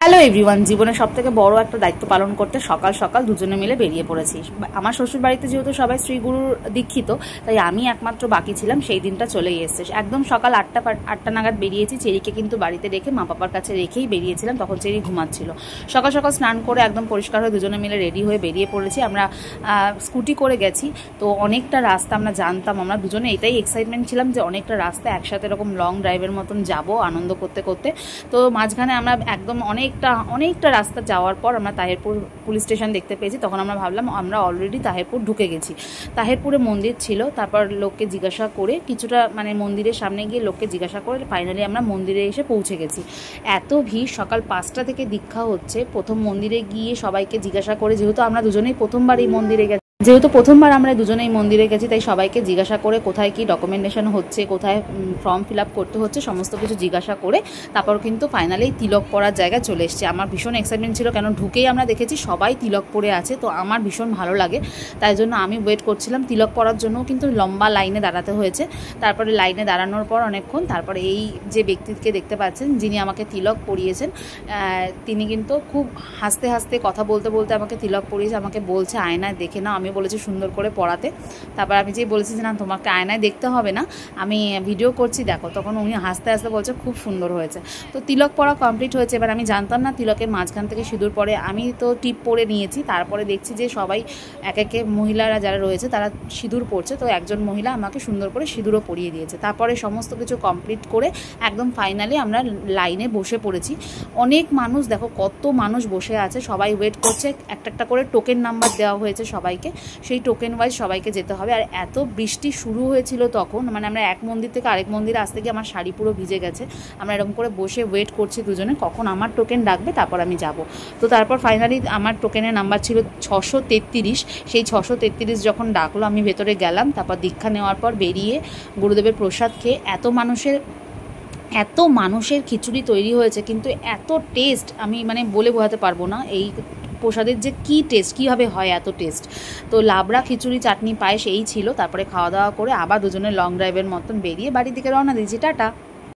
Hello everyone, জীবনে সবথেকে বড় একটা দায়িত্ব পালন করতে সকাল সকাল দুজনে মিলে বেরিয়ে পড়েছি। আমার শ্বশুর বাড়িতে যেহেতু সবাই শ্রীগুরুর দীক্ষিত, তাই আমি একমাত্র বাকি ছিলাম। সেই দিনটা চলেই এসছে। একদম সকাল আটটা নাগাদ বেরিয়েছি। চেরিকে কিন্তু বাড়িতে রেখে মা বাবার কাছে রেখেই বেরিয়েছিলাম। তখন চেরি ঘুমাচ্ছিল। সকাল সকাল স্নান করে একদম পরিষ্কার হয়ে দুজনে মিলে রেডি হয়ে বেরিয়ে পড়েছি। আমরা স্কুটি করে গেছি। তো অনেকটা রাস্তা আমরা জানতাম, আমরা দুজনে এটাই এক্সাইটমেন্ট ছিলাম যে অনেকটা রাস্তা একসাথে এরকম লং ড্রাইভের মতন যাব আনন্দ করতে করতে। তো মাঝখানে আমরা একদম অনেকটা রাস্তা যাওয়ার পর আমরা তাহেরপুর পুলিশ স্টেশন দেখতে পেয়েছি। তখন আমরা ভাবলাম আমরা অলরেডি তাহেরপুর ঢুকে গেছি। তাহেরপুরে মন্দির ছিল। তারপর লোককে জিজ্ঞাসা করে কিছুটা মন্দিরের সামনে গিয়ে লোককে জিজ্ঞাসা করে ফাইনালি আমরা মন্দিরে এসে পৌঁছে গেছি। এত ভিড়, সকাল 5টা থেকে দীক্ষা হচ্ছে। প্রথম মন্দিরে গিয়ে সবাইকে জিজ্ঞাসা করে, যেহেতু আমরা দুজনেই প্রথমবার এই মন্দিরে গেছি, আমরা দুজনেই মন্দিরে গেছি, তাই সবাইকে জিজ্ঞাসা করে কোথায় কি ডকুমেন্টেশন হচ্ছে, কোথায় ফর্ম ফিল আপ করতে হচ্ছে, সমস্ত কিছু জিজ্ঞাসা করে তারপর কিন্তু ফাইনালি তিলক পরার জায়গায় চলে এসেছি। আমার ভীষণ এক্সাইটমেন্ট ছিল, কেন ঢুকেই আমরা দেখেছি সবাই তিলক পরে আছে। তো আমার ভীষণ ভালো লাগে, তাই জন্য আমি ওয়েট করছিলাম। তিলক পরার জন্য কিন্তু লম্বা লাইনে দাঁড়াতে হয়েছে। তারপরে লাইনে দাঁড়ানোর পর অনেকক্ষণ তারপরে এই যে ব্যক্তিকে দেখতে পাচ্ছেন, যিনি আমাকে তিলক পরিয়েছেন, তিনি কিন্তু খুব হাসতে হাসতে কথা বলতে বলতে আমাকে তিলক পরিয়েছে। আমাকে বলছে আয়নায় দেখে নাও। আমি বলেছি সুন্দর করে পড়াতে। তারপর আমি যে বলেছি যে না, তোমাকে আয়নায় দেখতে হবে না, আমি ভিডিও করছি দেখো। তখন উনি হাসতে হাসতে বলছে খুব সুন্দর হয়েছে। তো তিলক পরা কমপ্লিট হয়েছে। এবার আমি জানতাম না তিলকের মাঝখান থেকে সিঁদুর পরে। আমি তো টিপ পরে নিয়েছি। তারপরে দেখছি যে সবাই এক একে মহিলারা যারা রয়েছে তারা সিঁদুর পরছে। তো একজন মহিলা আমাকে সুন্দর করে সিঁদুরও পরিয়ে দিয়েছে। তারপরে সমস্ত কিছু কমপ্লিট করে একদম ফাইনালি আমরা লাইনে বসে পড়েছি। অনেক মানুষ, দেখো কত মানুষ বসে আছে, সবাই ওয়েট করছে। একটা করে টোকেন নাম্বার দেওয়া হয়েছে সবাইকে, সেই টোকেন ওয়াইজ সবাইকে যেতে হবে। আর এত বৃষ্টি শুরু হয়েছিল তখন, আমরা এক মন্দির থেকে আরেক মন্দিরে আসতে গিয়ে আমার শাড়ি পুরো ভিজে গেছে। আমরা এরকম করে বসে ওয়েট করছি দুজনে, কখন আমার টোকেন ডাকবে তারপর আমি যাব। তো তারপর ফাইনালি আমার টোকেনের নাম্বার ছিল 633। সেই 633 যখন ডাকলো আমি ভেতরে গেলাম। তারপর দীক্ষা নেওয়ার পর বেরিয়ে গুরুদেবের প্রসাদ খেয়ে, এত মানুষের খিচুড়ি তৈরি হয়েছে, কিন্তু এত টেস্ট আমি বলে বোঝাতে পারবো না। এই প্রসাদের যে কী টেস্ট, কীভাবে হয় এত টেস্ট। তো লাবড়া, খিচুড়ি, চাটনি, পায়েস এই ছিল। তারপরে খাওয়া দাওয়া করে আবার দুজনে লং ড্রাইভের মতন বেরিয়ে বাড়ির দিকে রওনা দিয়েছি। টাটা।